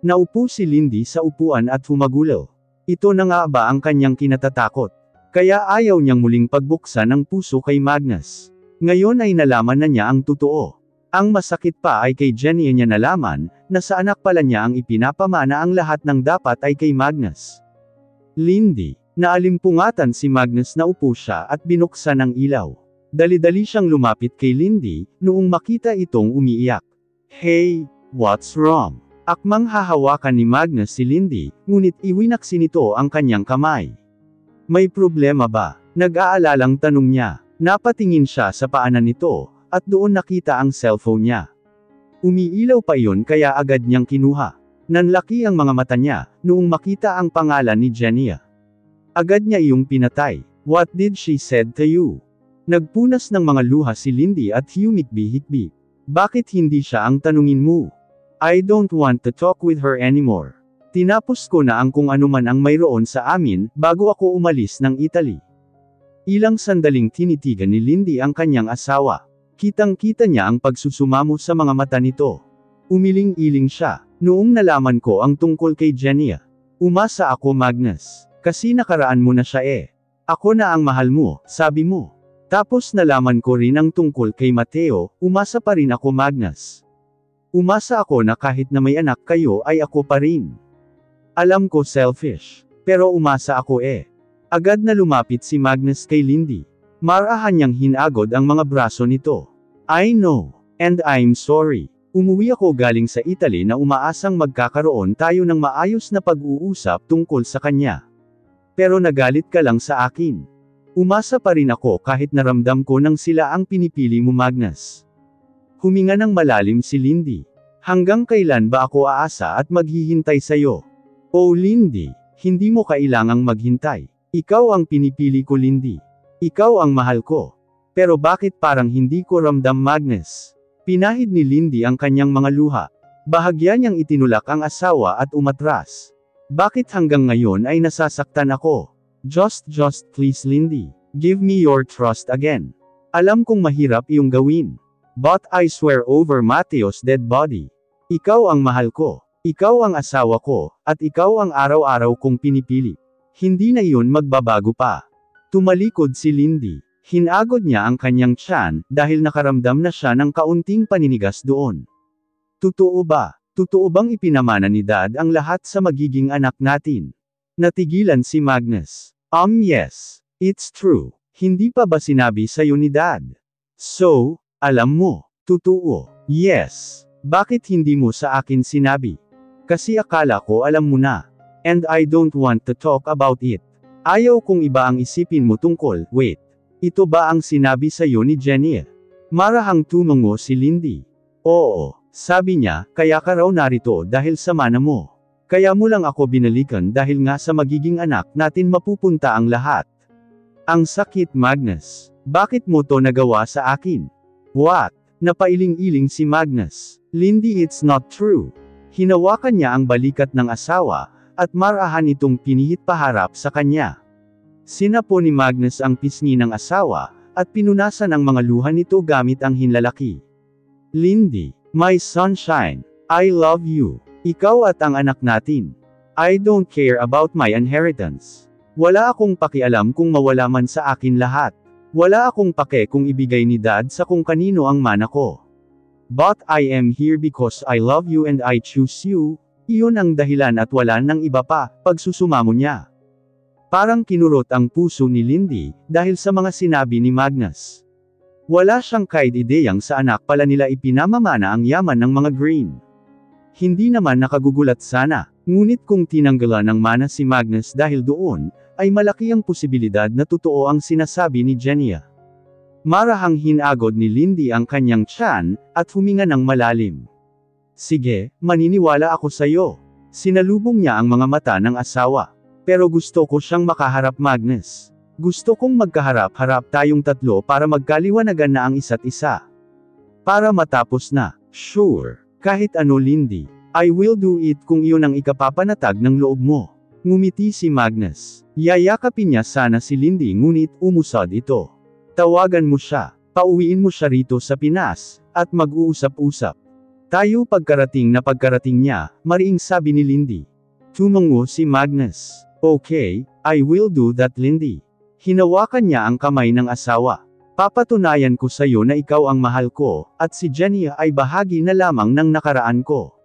Naupo si Lindy sa upuan at humagulol. Ito na nga ba ang kanyang kinatatakot? Kaya ayaw niyang muling pagbuksan ang puso kay Magnus. Ngayon ay nalaman na niya ang totoo. Ang masakit pa ay kay Jenny niya nalaman, na sa anak pala niya ang ipinapamana ang lahat ng dapat ay kay Magnus. Lindy, naalimpungatan si Magnus na upo siya at binuksan ang ilaw. Dali-dali siyang lumapit kay Lindy, noong makita itong umiiyak. Hey, what's wrong? Akmang hahawakan ni Magnus si Lindy, ngunit iwinaksin nito ang kanyang kamay. May problema ba? Nag-aalalang tanong niya. Napatingin siya sa paanan nito, at doon nakita ang cellphone niya. Umiilaw pa iyon kaya agad niyang kinuha. Nanlaki ang mga mata niya, noong makita ang pangalan ni Jenny. Agad niya iyong pinatay. What did she said to you? Nagpunas ng mga luha si Lindy at humikbi-hikbi. Bakit hindi siya ang tanungin mo? I don't want to talk with her anymore. Tinapos ko na ang kung anuman ang mayroon sa amin, bago ako umalis ng Italy. Ilang sandaling tinitigan ni Lindy ang kanyang asawa. Kitang-kita niya ang pagsusumamo sa mga mata nito. Umiling-iling siya, noong nalaman ko ang tungkol kay Jenny. Umasa ako Magnus, kasi nakaraan mo na siya Ako na ang mahal mo, sabi mo. Tapos nalaman ko rin ang tungkol kay Mateo, umasa pa rin ako Magnus. Umasa ako na kahit na may anak kayo ay ako pa rin. Alam ko selfish, pero umasa ako Agad na lumapit si Magnus kay Lindy. Marahan niyang hinagod ang mga braso nito. I know, and I'm sorry. Umuwi ako galing sa Italy na umaasang magkakaroon tayo ng maayos na pag-uusap tungkol sa kanya. Pero nagalit ka lang sa akin. Umasa pa rin ako kahit naramdam ko nang sila ang pinipili mo Magnus. Huminga ng malalim si Lindy. Hanggang kailan ba ako aasa at maghihintay sa'yo? Oh Lindy, hindi mo kailangang maghintay. Ikaw ang pinipili ko Lindy. Ikaw ang mahal ko. Pero bakit parang hindi ko ramdam Magnus? Pinahid ni Lindy ang kanyang mga luha. Bahagya niyang itinulak ang asawa at umatras. Bakit hanggang ngayon ay nasasaktan ako? Just please Lindy. Give me your trust again. Alam kong mahirap iyong gawin. But I swear over Mateo's dead body. Ikaw ang mahal ko. Ikaw ang asawa ko, at ikaw ang araw-araw kong pinipili. Hindi na iyon magbabago pa. Tumalikod si Lindy. Hinagod niya ang kanyang tiyan, dahil nakaramdam na siya ng kaunting paninigas doon. Totoo ba? Totoo bang ipinamana ni Dad ang lahat sa magiging anak natin? Natigilan si Magnus. Yes. It's true. Hindi pa ba sinabi sa'yo ni Dad? So, alam mo. Totoo. Yes. Bakit hindi mo sa akin sinabi? Kasi akala ko alam mo na. And I don't want to talk about it. Ayaw kong iba ang isipin mo tungkol, wait. Ito ba ang sinabi sa'yo ni Jenny? Marahang tumango si Lindy. Oo, sabi niya, kaya ka raw narito dahil sa mana mo. Kaya mo lang ako binalikan dahil nga sa magiging anak natin mapupunta ang lahat. Ang sakit Magnus. Bakit mo to nagawa sa akin? What? Napailing-iling si Magnus. Lindy, it's not true. Hinawakan niya ang balikat ng asawa, at marahan itong pinihit paharap sa kanya. Sinapo ni Magnus ang pisngi ng asawa, at pinunasan ang mga luha nito gamit ang hinlalaki. Lindy, my sunshine, I love you. Ikaw at ang anak natin. I don't care about my inheritance. Wala akong pakialam kung mawala man sa akin lahat. Wala akong pake kung ibigay ni Dad sa kung kanino ang mana ko. But I am here because I love you and I choose you. Iyon ang dahilan at wala nang iba pa, pagsusumamo niya. Parang kinurot ang puso ni Lindy, dahil sa mga sinabi ni Magnus. Wala siyang kahit ideyang sa anak pala nila ipinamamana ang yaman ng mga Green. Hindi naman nakagugulat sana, ngunit kung tinanggalan ng mana si Magnus dahil doon, ay malaki ang posibilidad na totoo ang sinasabi ni Jenny. Marahang hinagod ni Lindy ang kanyang tiyan, at huminga ng malalim. Sige, maniniwala ako sa'yo. Sinalubong niya ang mga mata ng asawa. Pero gusto ko siyang makaharap Magnus. Gusto kong magkaharap-harap tayong tatlo para magkaliwanagan na ang isa't isa. Para matapos na. Sure. Kahit ano Lindy. I will do it kung iyon ang ikapapanatag ng loob mo. Ngumiti si Magnus. Yayakapin niya sana si Lindy ngunit umusad ito. Tawagan mo siya. Pauwiin mo siya rito sa Pinas, at mag-uusap-usap. Tayo pagkarating niya, mariing sabi ni Lindy. Tumango si Magnus. Okay, I will do that Lindy. Hinawakan niya ang kamay ng asawa. Papatunayan ko sa'yo na ikaw ang mahal ko, at si Jenny ay bahagi na lamang ng nakaraan ko.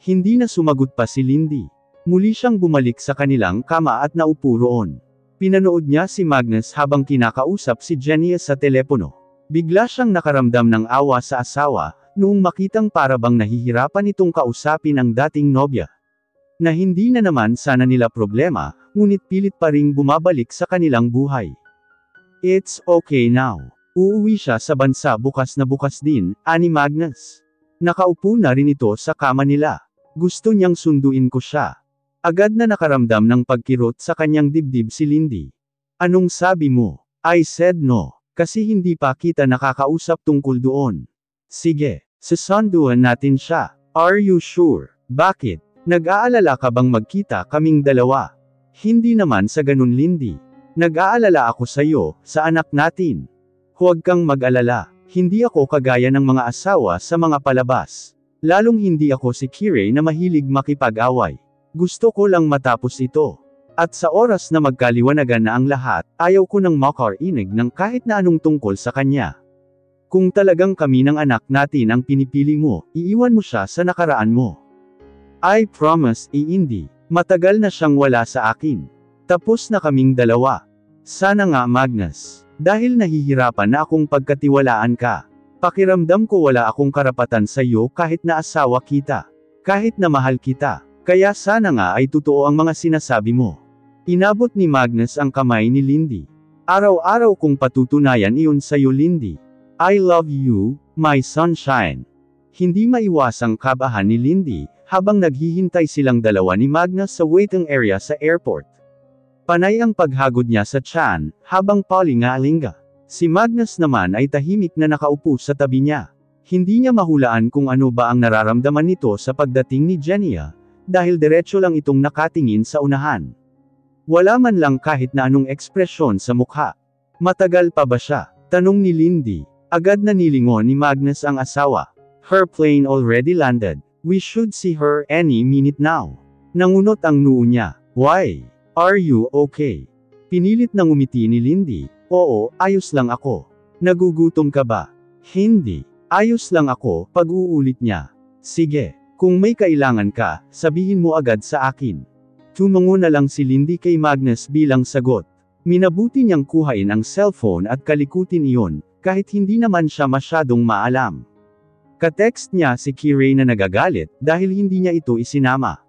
Hindi na sumagot pa si Lindy. Muli siyang bumalik sa kanilang kama at naupo roon. Pinanood niya si Magnus habang kinakausap si Jenny sa telepono. Bigla siyang nakaramdam ng awa sa asawa, noong makitang parabang nahihirapan itong kausapin ang dating nobya. Na hindi na naman sana nila problema, ngunit pilit pa ring bumabalik sa kanilang buhay. It's okay now. Uuwi siya sa bansa bukas na bukas din, ani Magnus. Nakaupo na rin ito sa kama nila. Gusto niyang sunduin ko siya. Agad na nakaramdam ng pagkirot sa kanyang dibdib si Lindy. Anong sabi mo? I said no, kasi hindi pa kita nakakausap tungkol doon. Sige, sasunduan natin siya. Are you sure? Bakit? Nag-aalala ka bang magkita kaming dalawa? Hindi naman sa ganun Lindy. Nag-aalala ako sa'yo, sa anak natin. Huwag kang mag-alala, hindi ako kagaya ng mga asawa sa mga palabas. Lalong hindi ako si Kirei na mahilig makipag-away. Gusto ko lang matapos ito. At sa oras na magkaliwanagan na ang lahat, ayaw ko nang makarinig ng kahit na anong tungkol sa kanya. Kung talagang kami ng anak natin ang pinipili mo, iiwan mo siya sa nakaraan mo. I promise, Indy. Matagal na siyang wala sa akin. Tapos na kaming dalawa. Sana nga Magnus. Dahil nahihirapan na akong pagkatiwalaan ka. Pakiramdam ko wala akong karapatan sa iyo kahit na asawa kita. Kahit na mahal kita. Kaya sana nga ay totoo ang mga sinasabi mo. Inabot ni Magnus ang kamay ni Lindy. Araw-araw kong patutunayan iyon sa iyo Lindy. I love you, my sunshine. Hindi maiwasang kabahan ni Lindy, habang naghihintay silang dalawa ni Magnus sa waiting area sa airport. Panay ang paghagod niya sa tiyan, habang palingalinga. Si Magnus naman ay tahimik na nakaupo sa tabi niya. Hindi niya mahulaan kung ano ba ang nararamdaman nito sa pagdating ni Jenny, dahil diretso lang itong nakatingin sa unahan. Wala man lang kahit na anong ekspresyon sa mukha. Matagal pa ba siya? Tanong ni Lindy. Agad na nilingon ni Magnus ang asawa. Her plane already landed. We should see her any minute now. Nangunot ang noo niya. Why? Are you okay? Pinilit na ngumiti ni Lindy. Oo, ayos lang ako. Nagugutom ka ba? Hindi. Ayos lang ako, pag-uulit niya. Sige, kung may kailangan ka, sabihin mo agad sa akin. Tumango na lang si Lindy kay Magnus bilang sagot. Minabuti niyang kuhain ang cellphone at kalikutin iyon, kahit hindi naman siya masyadong maalam. Ka-text niya si Kirei na nagagalit, dahil hindi niya ito isinama.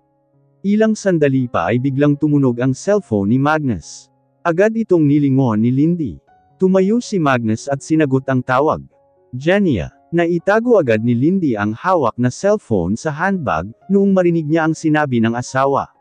Ilang sandali pa ay biglang tumunog ang cellphone ni Magnus. Agad itong nilingon ni Lindy. Tumayo si Magnus at sinagot ang tawag. Jenny. Naitago agad ni Lindy ang hawak na cellphone sa handbag, noong marinig niya ang sinabi ng asawa.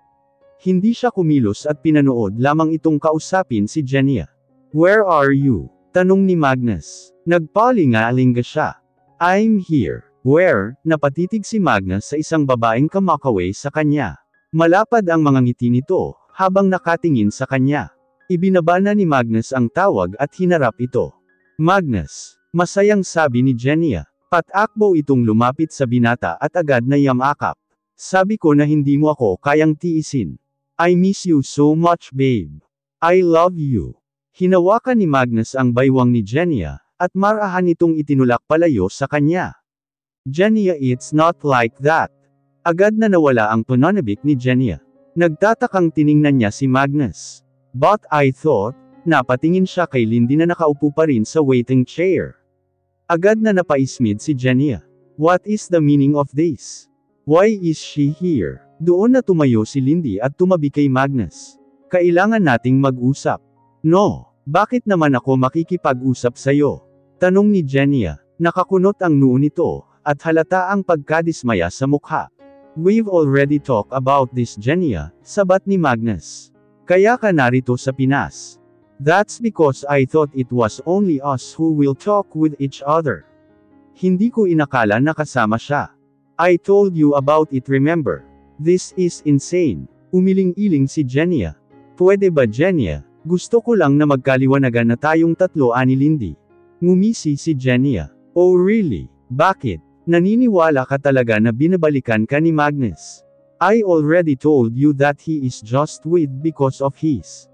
Hindi siya kumilos at pinanood lamang itong kausapin si Jenny. Where are you? Tanong ni Magnus. Nagpalingalinga siya. I'm here. Where? Napatitig si Magnus sa isang babaeng kamakaway sa kanya. Malapad ang mga ngiti nito, habang nakatingin sa kanya. Ibinaba na ni Magnus ang tawag at hinarap ito. Magnus. Masayang sabi ni Jenny. Patakbo itong lumapit sa binata at agad na yamakap. Sabi ko na hindi mo ako kayang tiisin. I miss you so much babe. I love you. Hinawakan ni Magnus ang baywang ni Jenny, at marahan itong itinulak palayo sa kanya. Jenny, it's not like that. Agad na nawala ang pananabik ni Jenny. Nagtatakang tiningnan niya si Magnus. But I thought, napatingin siya kay Lindy na nakaupo pa rin sa waiting chair. Agad na napaismid si Jenny. What is the meaning of this? Why is she here? Doon na tumayo si Lindy at tumabi kay Magnus. Kailangan nating mag-usap. No, bakit naman ako makikipag-usap sa'yo? Tanong ni Jenny. Nakakunot ang noo nito, at halata ang pagkadismaya sa mukha. We've already talked about this Jenny, sabat ni Magnus. Kaya ka narito sa Pinas. That's because I thought it was only us who will talk with each other. Hindi ko inakala na kasama siya. I told you about it remember. This is insane. Umiling-iling si Jenny. Pwede ba Jenny? Gusto ko lang na magkaliwanagan na tayong tatlo ani Lindy. Ngumisi si Jenny. Oh really? Bakit? Naniniwala ka talaga na binabalikan ka ni Magnus? I already told you that he is just with because of his.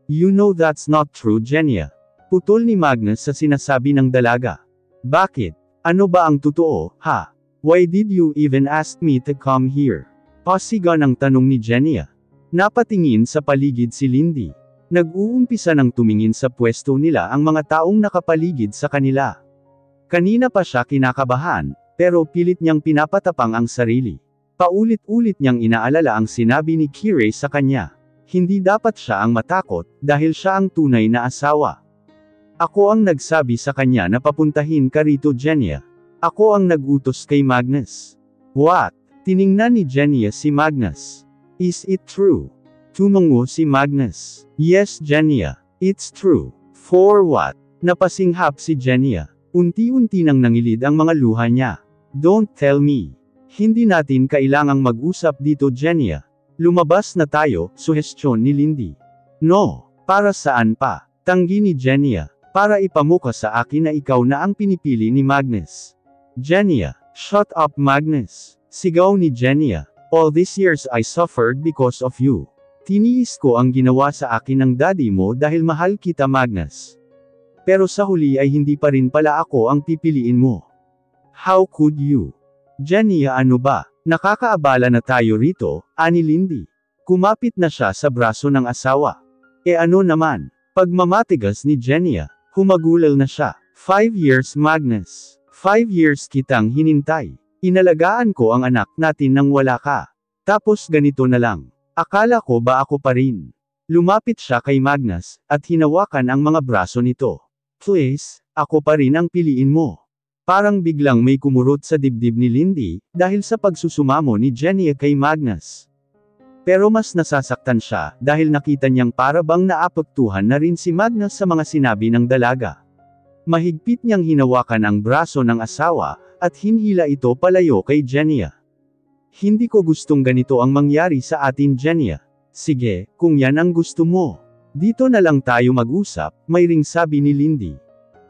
You know that's not true, Genya. Putol ni Magnus sa sinasabi ng dalaga. Bakit? Ano ba ang totoo, ha? Why did you even ask me to come here? Pasigan ang tanong ni Genya. Napatingin sa paligid si Lindy. Nag-uumpisa ng tumingin sa pwesto nila ang mga taong nakapaligid sa kanila. Kanina pa siya kinakabahan, pero pilit niyang pinapatapang ang sarili. Paulit-ulit niyang inaalala ang sinabi ni Kirei sa kanya. Hindi dapat siya ang matakot, dahil siya ang tunay na asawa. Ako ang nagsabi sa kanya na papuntahin ka rito, Genya. Ako ang nag-utos kay Magnus. What? Tiningnan ni Genya si Magnus. Is it true? Tumango si Magnus. Yes, Genya. It's true. For what? Napasinghap si Genya. Unti-unti nang nangilid ang mga luha niya. Don't tell me. Hindi natin kailangang mag-usap dito, Genya. Lumabas na tayo, suhestyon ni Lindy. No. Para saan pa? Tanggi ni Genya. Para ipamuka sa akin na ikaw na ang pinipili ni Magnus. Genya. Shut up, Magnus. Sigaw ni Genya. All these years I suffered because of you. Tiniis ko ang ginawa sa akin ng daddy mo dahil mahal kita, Magnus. Pero sa huli ay hindi pa rin pala ako ang pipiliin mo. How could you? Genya, ano ba? Nakakaabala na tayo rito, ani Lindy. Kumapit na siya sa braso ng asawa. E ano naman? Pagmamatigas ni Genya, humagulal na siya. 5 years, Magnus. 5 years kitang hinintay. Inalagaan ko ang anak natin nang wala ka. Tapos ganito na lang. Akala ko ba ako pa rin? Lumapit siya kay Magnus, at hinawakan ang mga braso nito. Please, ako pa rin ang piliin mo. Parang biglang may kumurot sa dibdib ni Lindy, dahil sa pagsusumamo ni Genya kay Magnus. Pero mas nasasaktan siya, dahil nakita niyang para bang naapektuhan na rin si Magnus sa mga sinabi ng dalaga. Mahigpit niyang hinawakan ang braso ng asawa, at hinhila ito palayo kay Genya. Hindi ko gustong ganito ang mangyari sa atin, Genya. Sige, kung yan ang gusto mo. Dito na lang tayo mag-usap, mayring sabi ni Lindy.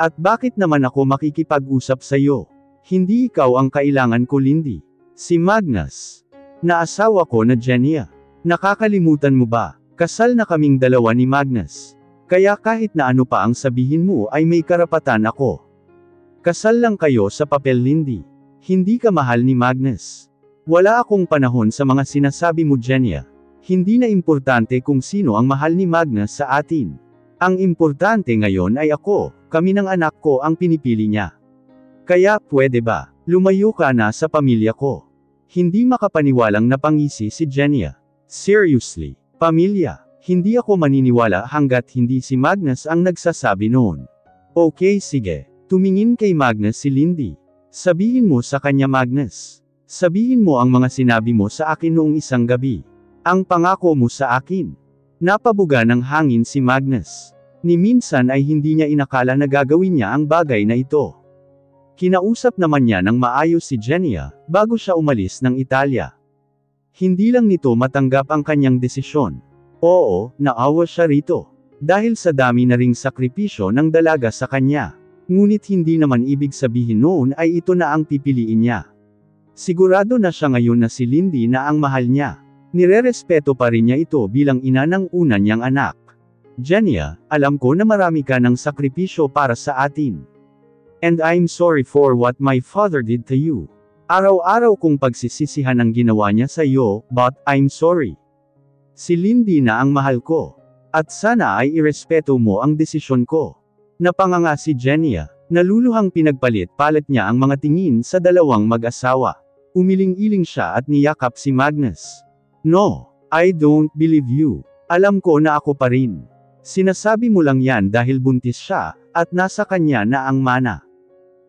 At bakit naman ako makikipag-usap sa'yo? Hindi ikaw ang kailangan ko, Lindy. Si Magnus. Naasawa ko na, Genya. Nakakalimutan mo ba? Kasal na kaming dalawa ni Magnus. Kaya kahit na ano pa ang sabihin mo ay may karapatan ako. Kasal lang kayo sa papel, Lindy. Hindi ka mahal ni Magnus. Wala akong panahon sa mga sinasabi mo, Genya. Hindi na importante kung sino ang mahal ni Magnus sa atin. Ang importante ngayon ay ako, kami ng anak ko ang pinipili niya. Kaya, pwede ba, lumayo ka na sa pamilya ko? Hindi makapaniwalang napangisi si Genya. Seriously, pamilya? Hindi ako maniniwala hanggat hindi si Magnus ang nagsasabi noon. Okay, sige. Tumingin kay Magnus si Lindy. Sabihin mo sa kanya, Magnus. Sabihin mo ang mga sinabi mo sa akin noong isang gabi. Ang pangako mo sa akin. Napabuga ng hangin si Magnus. Ni minsan ay hindi niya inakala na gagawin niya ang bagay na ito. Kinausap naman niya ng maayos si Genya, bago siya umalis ng Italia. Hindi lang nito matanggap ang kanyang desisyon. Oo, naawa siya rito. Dahil sa dami na ring sakripisyo ng dalaga sa kanya. Ngunit hindi naman ibig sabihin noon ay ito na ang pipiliin niya. Sigurado na siya ngayon na si Lindy na ang mahal niya. Nirerespeto pa rin niya ito bilang ina ng una niyang anak. Genya, alam ko na marami ka ng sakripisyo para sa atin. And I'm sorry for what my father did to you. Araw-araw kong pagsisisihan ang ginawa niya sa iyo, but I'm sorry. Si Lindy na ang mahal ko. At sana ay irespeto mo ang desisyon ko. Napanganga si Genya. Naluluhang pinagpalit-palit niya ang mga tingin sa dalawang mag-asawa. Umiling-iling siya at niyakap si Magnus. No, I don't believe you. Alam ko na ako pa rin. Sinasabi mo lang yan dahil buntis siya, at nasa kanya na ang mana.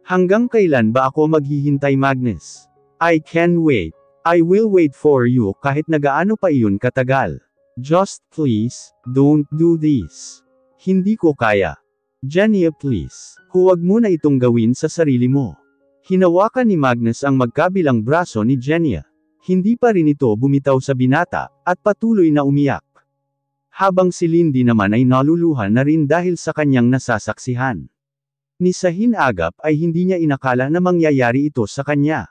Hanggang kailan ba ako maghihintay, Magnus? I can wait. I will wait for you kahit nagaano pa iyon katagal. Just please, don't do this. Hindi ko kaya. Genya, please. Huwag mo na itong gawin sa sarili mo. Hinawakan ni Magnus ang magkabilang braso ni Genya. Hindi pa rin ito bumitaw sa binata, at patuloy na umiyak. Habang si Lindy naman ay naluluhan na rin dahil sa kanyang nasasaksihan. Ni sa hinagap ay hindi niya inakala na mangyayari ito sa kanya.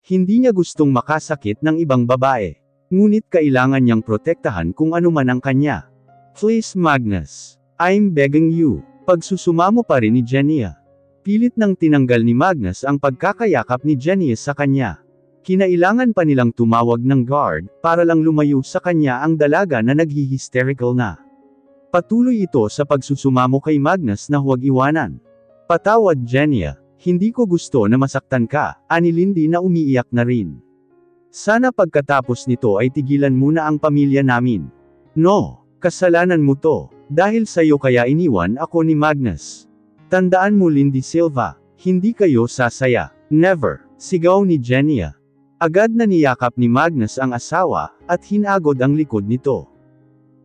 Hindi niya gustong makasakit ng ibang babae. Ngunit kailangan niyang protektahan kung ano man ang kanya. Please Magnus. I'm begging you. Pagsusumamo pa rin ni Genia. Pilit nang tinanggal ni Magnus ang pagkakayakap ni Genia sa kanya. Kinailangan pa nilang tumawag ng guard, para lang lumayo sa kanya ang dalaga na naghi-hysterical na. Patuloy ito sa pagsusumamo kay Magnus na huwag iwanan. Patawad Genia, hindi ko gusto na masaktan ka, ani Lindy na umiiyak na rin. Sana pagkatapos nito ay tigilan muna ang pamilya namin. No, kasalanan mo to, dahil sa'yo kaya iniwan ako ni Magnus. Tandaan mo Lindy Silva, hindi kayo sasaya. Never, sigaw ni Genia. Agad na niyakap ni Magnus ang asawa, at hinagod ang likod nito.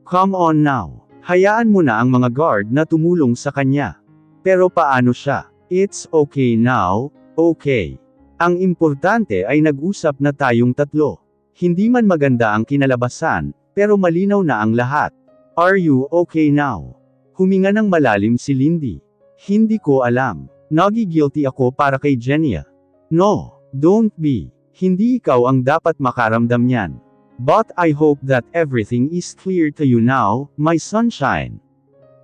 Come on now, hayaan mo na ang mga guard na tumulong sa kanya. Pero paano siya? It's okay now, okay. Ang importante ay nag-usap na tayong tatlo. Hindi man maganda ang kinalabasan, pero malinaw na ang lahat. Are you okay now? Huminga ng malalim si Lindy. Hindi ko alam. Nagi-guilty ako para kay Genia. No, don't be. Hindi ikaw ang dapat makaramdam niyan. But I hope that everything is clear to you now, my sunshine.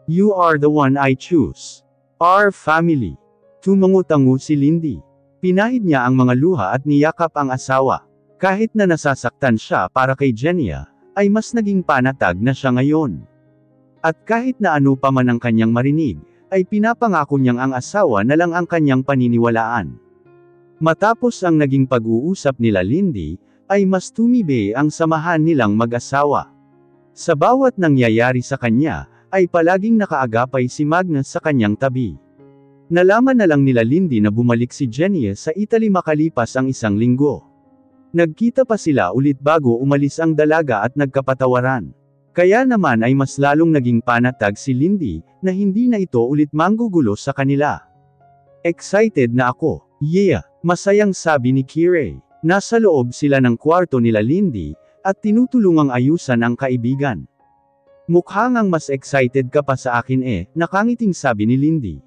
You are the one I choose. Our family. Tumango-tango si Lindy. Pinahid niya ang mga luha at niyakap ang asawa. Kahit na nasasaktan siya para kay Genia, ay mas naging panatag na siya ngayon. At kahit na ano pa man ang kanyang marinig, ay pinapangako niyang ang asawa na lang ang kanyang paniniwalaan. Matapos ang naging pag-uusap nila Lindy, ay mas tumibe ang samahan nilang mag-asawa. Sa bawat nangyayari sa kanya, ay palaging nakaagapay si Magnus sa kanyang tabi. Nalaman na lang nila Lindy na bumalik si Genia sa Italy makalipas ang 1 linggo. Nagkita pa sila ulit bago umalis ang dalaga at nagkapatawaran. Kaya naman ay mas lalong naging panatag si Lindy, na hindi na ito ulit manggugulo sa kanila. Excited na ako. Yeah, masayang sabi ni Kirei. Nasa loob sila ng kwarto nila Lindy, at tinutulungang ayusan ang kaibigan. Mukha ngang mas excited ka pa sa akin nakangiting sabi ni Lindy.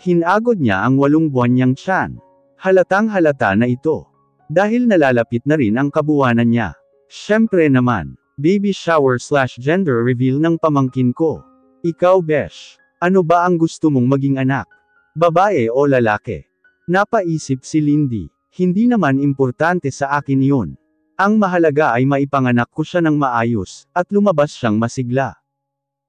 Hinagod niya ang 8 buwan niyang tiyan. Halatang halata na ito. Dahil nalalapit na rin ang kabuwanan niya. Syempre naman, baby shower/gender reveal ng pamangkin ko. Ikaw besh, ano ba ang gusto mong maging anak? Babae o lalaki? Napaisip si Lindy. Hindi naman importante sa akin iyon. Ang mahalaga ay maipanganak ko siya ng maayos, at lumabas siyang masigla.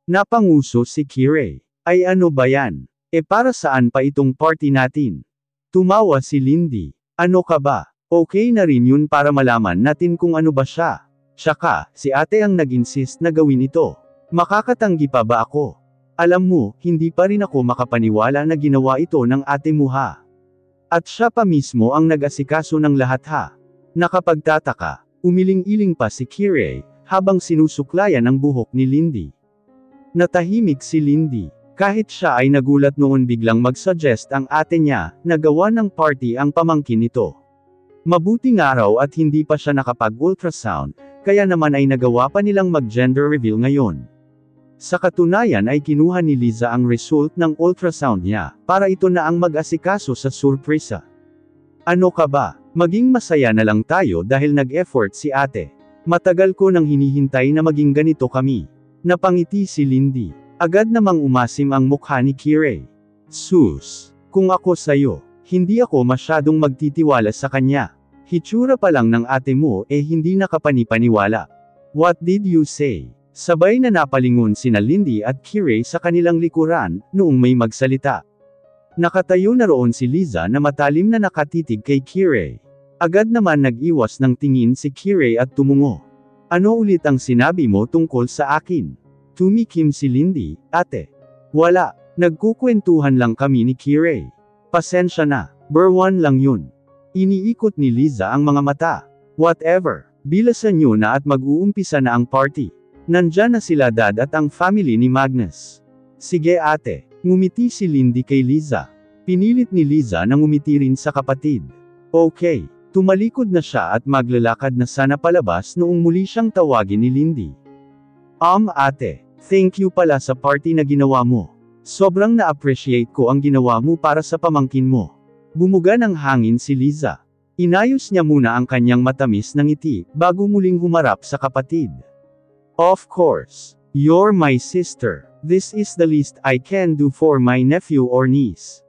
Napanguso si Kirei. Ay ano ba yan? Para saan pa itong party natin? Tumawa si Lindy. Ano ka ba? Okay na rin yun para malaman natin kung ano ba siya. Tsaka, si ate ang nag-insist na gawin ito. Makakatanggi pa ba ako? Alam mo, hindi pa rin ako makapaniwala na ginawa ito ng ate mo ha. At siya pa mismo ang nag-asikaso ng lahat ha. Nakapagtataka, umiling-iling pa si Kirei, habang sinusuklayan ang buhok ni Lindy. Natahimik si Lindy. Kahit siya ay nagulat noon biglang mag-suggest ang ate niya, na gawa ng party ang pamangkin nito. Mabuting araw at hindi pa siya nakapag-ultrasound, kaya naman ay nagawa pa nilang mag-gender reveal ngayon. Sa katunayan ay kinuha ni Liza ang result ng ultrasound niya, para ito na ang mag-asikaso sa surpresa. Ano ka ba? Maging masaya na lang tayo dahil nag-effort si ate. Matagal ko nang hinihintay na maging ganito kami. Napangiti si Lindy. Agad namang umasim ang mukha ni Kirei. Sus, kung ako sayo, hindi ako masyadong magtitiwala sa kanya. Hitsura pa lang ng ate mo hindi nakapani-paniwala. What did you say? Sabay na napalingon sina Lindy at Kirei sa kanilang likuran, noong may magsalita. Nakatayo na roon si Liza na matalim na nakatitig kay Kirei. Agad naman nag-iwas ng tingin si Kirei at tumungo. Ano ulit ang sinabi mo tungkol sa akin? Tumikim si Lindy, ate. Wala, nagkukwentuhan lang kami ni Kirei. Pasensya na, Berwan lang yun. Iniikot ni Liza ang mga mata. Whatever, bilasan nyo na at mag-uumpisa na ang party. Nandyan na sila dad at ang family ni Magnus. Sige ate, ngumiti si Lindy kay Liza. Pinilit ni Liza na ngumiti rin sa kapatid. Okay, tumalikod na siya at maglalakad na sana palabas noong muli siyang tawagin ni Lindy. Ate, thank you pala sa party na ginawa mo. Sobrang na-appreciate ko ang ginawa mo para sa pamangkin mo. Bumuga ng hangin si Liza. Inayos niya muna ang kanyang matamis na ngiti, bago muling humarap sa kapatid. Of course. You're my sister. This is the least I can do for my nephew or niece.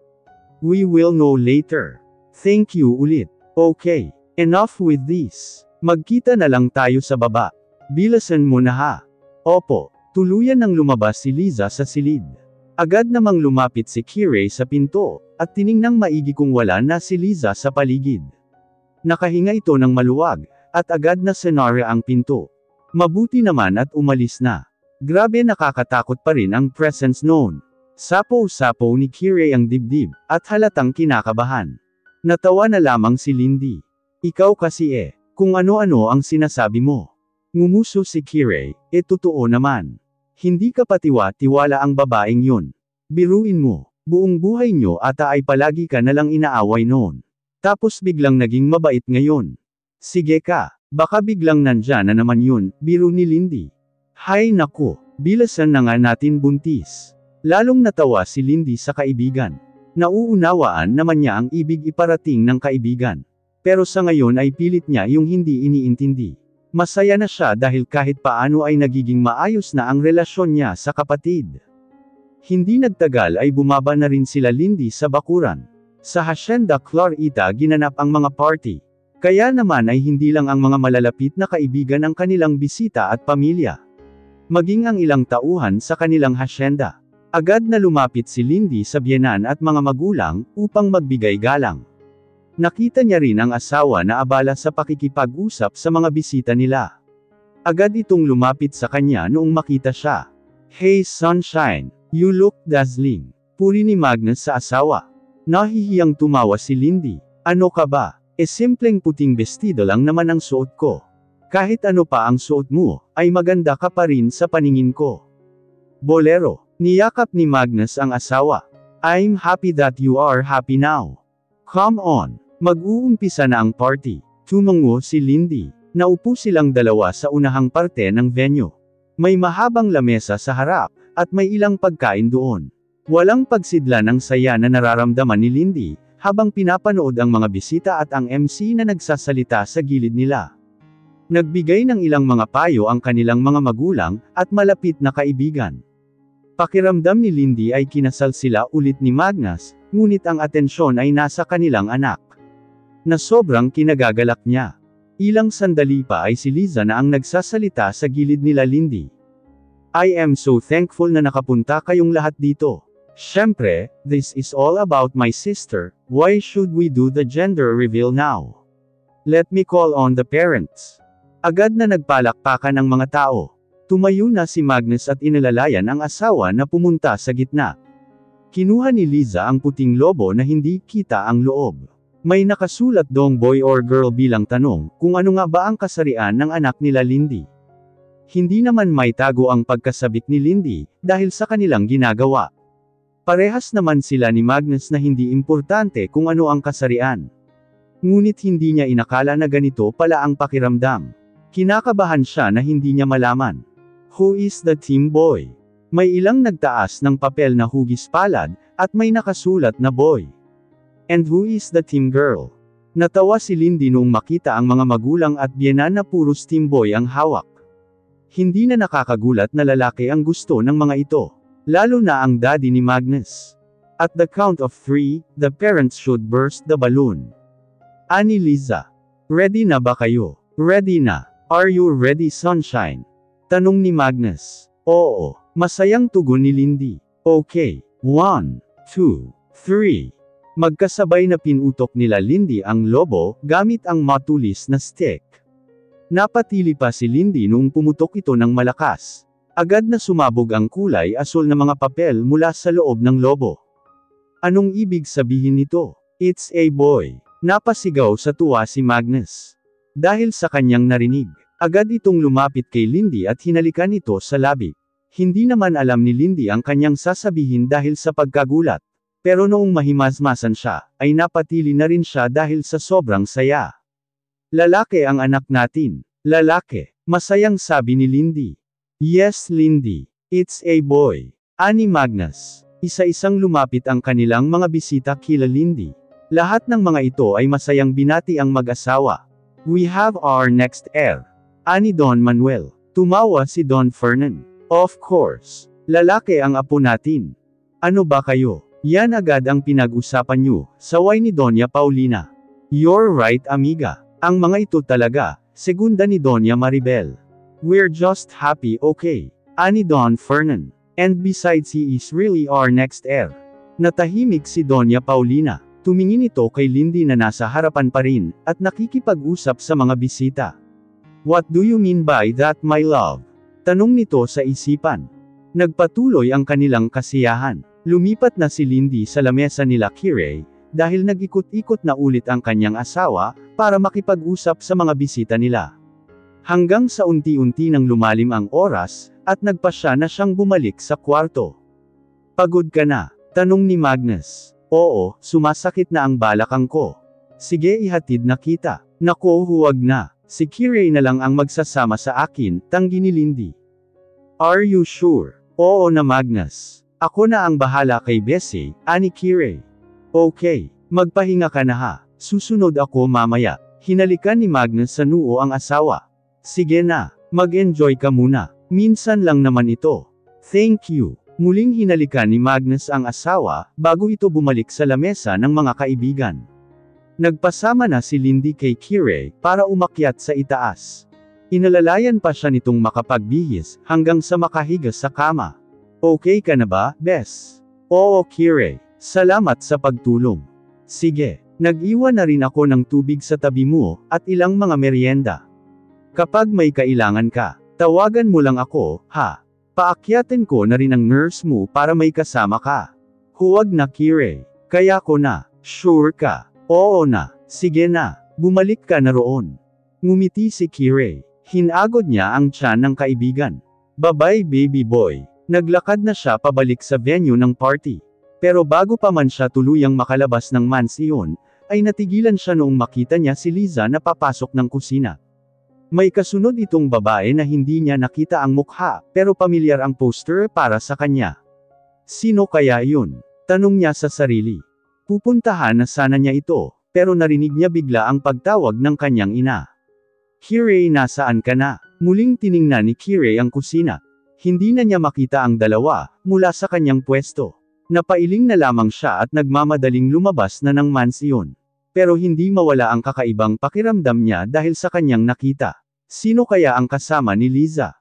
We will know later. Thank you ulit. Okay. Enough with this. Magkita na lang tayo sa baba. Bilasan mo na ha. Opo. Tuluyan nang lumabas si Liza sa silid. Agad namang lumapit si Kirei sa pinto, at tiningnang maigi kung wala na si Liza sa paligid. Nakahinga ito ng maluwag, at agad na sinara ang pinto. Mabuti naman at umalis na. Grabe, nakakatakot pa rin ang presence noon. Sapo-sapo ni Kirei ang dibdib, at halatang kinakabahan. Natawa na lamang si Lindy. Ikaw kasi kung ano-ano ang sinasabi mo. Ngumuso si Kirei, totoo naman. Hindi ka patiwa-tiwala ang babaeng yun. Biruin mo, buong buhay nyo ata ay palagi ka nalang inaaway noon. Tapos biglang naging mabait ngayon. Sige ka, baka biglang nandyan na naman yun, biro ni Lindy. Hay naku, bilasan na nga natin buntis. Lalong natawa si Lindy sa kaibigan. Nauunawaan naman niya ang ibig iparating ng kaibigan. Pero sa ngayon ay pilit niya yung hindi iniintindi. Masaya na siya dahil kahit paano ay nagiging maayos na ang relasyon niya sa kapatid. Hindi nagtagal ay bumaba na rin sila Lindy sa bakuran. Sa Hacienda Clarita ginanap ang mga party. Kaya naman ay hindi lang ang mga malalapit na kaibigan ang kanilang bisita at pamilya. Maging ang ilang tauhan sa kanilang hacienda. Agad na lumapit si Lindy sa biyenan at mga magulang, upang magbigay galang. Nakita niya rin ang asawa na abala sa pakikipag-usap sa mga bisita nila. Agad itong lumapit sa kanya noong makita siya. Hey sunshine, you look dazzling. Puri ni Magnus sa asawa. Nahihiyang tumawa si Lindy. Ano ka ba? Simpleng puting bestido lang naman ang suot ko. Kahit ano pa ang suot mo, ay maganda ka pa rin sa paningin ko. Bolero, niyakap ni Magnus ang asawa. I'm happy that you are happy now. Come on. Mag-uumpisa na ang party. Tumungo si Lindy. Naupo silang dalawa sa unahang parte ng venue. May mahabang lamesa sa harap, at may ilang pagkain doon. Walang pagsidla ng saya na nararamdaman ni Lindy, habang pinapanood ang mga bisita at ang MC na nagsasalita sa gilid nila. Nagbigay ng ilang mga payo ang kanilang mga magulang, at malapit na kaibigan. Pakiramdam ni Lindy ay kinasal sila ulit ni Magnus, ngunit ang atensyon ay nasa kanilang anak. Na sobrang kinagagalak niya. Ilang sandali pa ay si Liza na ang nagsasalita sa gilid nila Lindy. I am so thankful na nakapunta kayong lahat dito. Syempre, this is all about my sister. Why should we do the gender reveal now? Let me call on the parents. Agad na nagpalakpakan ang mga tao. Tumayo na si Magnus at inalalayan ang asawa na pumunta sa gitna. Kinuha ni Liza ang puting lobo na hindi kita ang loob. May nakasulat dong boy or girl bilang tanong, kung ano nga ba ang kasarian ng anak nila Lindy. Hindi naman may tago ang pagkasabik ni Lindy, dahil sa kanilang ginagawa. Parehas naman sila ni Magnus na hindi importante kung ano ang kasarian. Ngunit hindi niya inakala na ganito pala ang pakiramdam. Kinakabahan siya na hindi niya malaman. Who is the team boy? May ilang nagtaas ng papel na hugis palad, at may nakasulat na boy. And who is the team girl? Natawa si Lindy noong makita ang mga magulang at biyenan na puros team boy ang hawak. Hindi na nakakagulat na lalaki ang gusto ng mga ito. Lalo na ang daddy ni Magnus. At the count of 3, the parents should burst the balloon. Ani Liza. Ready na ba kayo? Ready na. Are you ready sunshine? Tanong ni Magnus. Oo. Masayang tugon ni Lindy. Okay. 1, 2, 3. Magkasabay na pinutok nila Lindy ang lobo, gamit ang matulis na stick. Napatili pa si Lindy noong pumutok ito ng malakas. Agad na sumabog ang kulay asul na mga papel mula sa loob ng lobo. Anong ibig sabihin nito? It's a boy. Napasigaw sa tuwa si Magnus. Dahil sa kanyang narinig, agad itong lumapit kay Lindy at hinalikan ito sa labi. Hindi naman alam ni Lindy ang kanyang sasabihin dahil sa pagkagulat. Pero noong mahimasmasan siya, ay napatili na rin siya dahil sa sobrang saya. Lalaki ang anak natin. Lalaki. Masayang sabi ni Lindy. Yes Lindy. It's a boy. Ani Magnus. Isa-isang lumapit ang kanilang mga bisita kila Lindy. Lahat ng mga ito ay masayang binati ang mag-asawa. "We have our next heir," ani Don Manuel. Tumawa si Don Fernan. "Of course. Lalaki ang apo natin. Ano ba kayo? Yan agad ang pinag-usapan nyo," saway ni Doña Paulina. "You're right, amiga. Ang mga ito talaga," segunda ni Doña Maribel. "We're just happy, okay," ani Don Fernan. "And besides, he is really our next heir." Natahimik si Doña Paulina. Tumingin ito kay Lindy na nasa harapan pa rin, at nakikipag-usap sa mga bisita. "What do you mean by that, my love?" tanong nito sa isipan. Nagpatuloy ang kanilang kasiyahan. Lumipat na si Lindy sa lamesa nila Kirei, dahil nag-ikot-ikot na ulit ang kanyang asawa, para makipag-usap sa mga bisita nila. Hanggang sa unti-unti nang lumalim ang oras, at nagpasya na siyang bumalik sa kwarto. "Pagod ka na?" tanong ni Magnus. "Oo, sumasakit na ang balakang ko." "Sige, ihatid na kita." "Nako, huwag na. Si Kirei na lang ang magsasama sa akin," tanggi ni Lindy. "Are you sure?" "Oo na, Magnus. Ako na ang bahala kay Bessie," ani Kirei. "Okay, magpahinga ka na ha. Susunod ako mamaya." Hinalikan ni Magnus sa noo ang asawa. "Sige na, mag-enjoy ka muna. Minsan lang naman ito." "Thank you." Muling hinalikan ni Magnus ang asawa, bago ito bumalik sa lamesa ng mga kaibigan. Nagpasama na si Lindy kay Kirei, para umakyat sa itaas. Inalalayan pa siya nitong makapagbihis, hanggang sa makahiga sa kama. "Okay ka na ba, Bes?" "Oo, Kirei. Salamat sa pagtulong." "Sige, nag-iwan na rin ako ng tubig sa tabi mo, at ilang mga merienda. Kapag may kailangan ka, tawagan mo lang ako, ha? Paakyatin ko na rin ang nurse mo para may kasama ka." "Huwag na, Kirei. Kaya ko na." "Sure ka?" "Oo na. Sige na. Bumalik ka na roon." Ngumiti si Kirei. Hinagod niya ang tiyan ng kaibigan. "Bye-bye, baby boy." Naglakad na siya pabalik sa venue ng party. Pero bago pa man siya tuluyang makalabas ng mansiyon, ay natigilan siya noong makita niya si Liza na papasok ng kusina. May kasunod itong babae na hindi niya nakita ang mukha, pero pamilyar ang poster para sa kanya. "Sino kaya yun?" tanong niya sa sarili. Pupuntahan na sana niya ito, pero narinig niya bigla ang pagtawag ng kanyang ina. "Kirei, nasaan ka na?" Muling tiningnan ni Kirei ang kusina. Hindi na niya makita ang dalawa, mula sa kanyang pwesto. Napailing na lamang siya at nagmamadaling lumabas na ng mansiyon. Pero hindi mawala ang kakaibang pakiramdam niya dahil sa kanyang nakita. Sino kaya ang kasama ni Liza?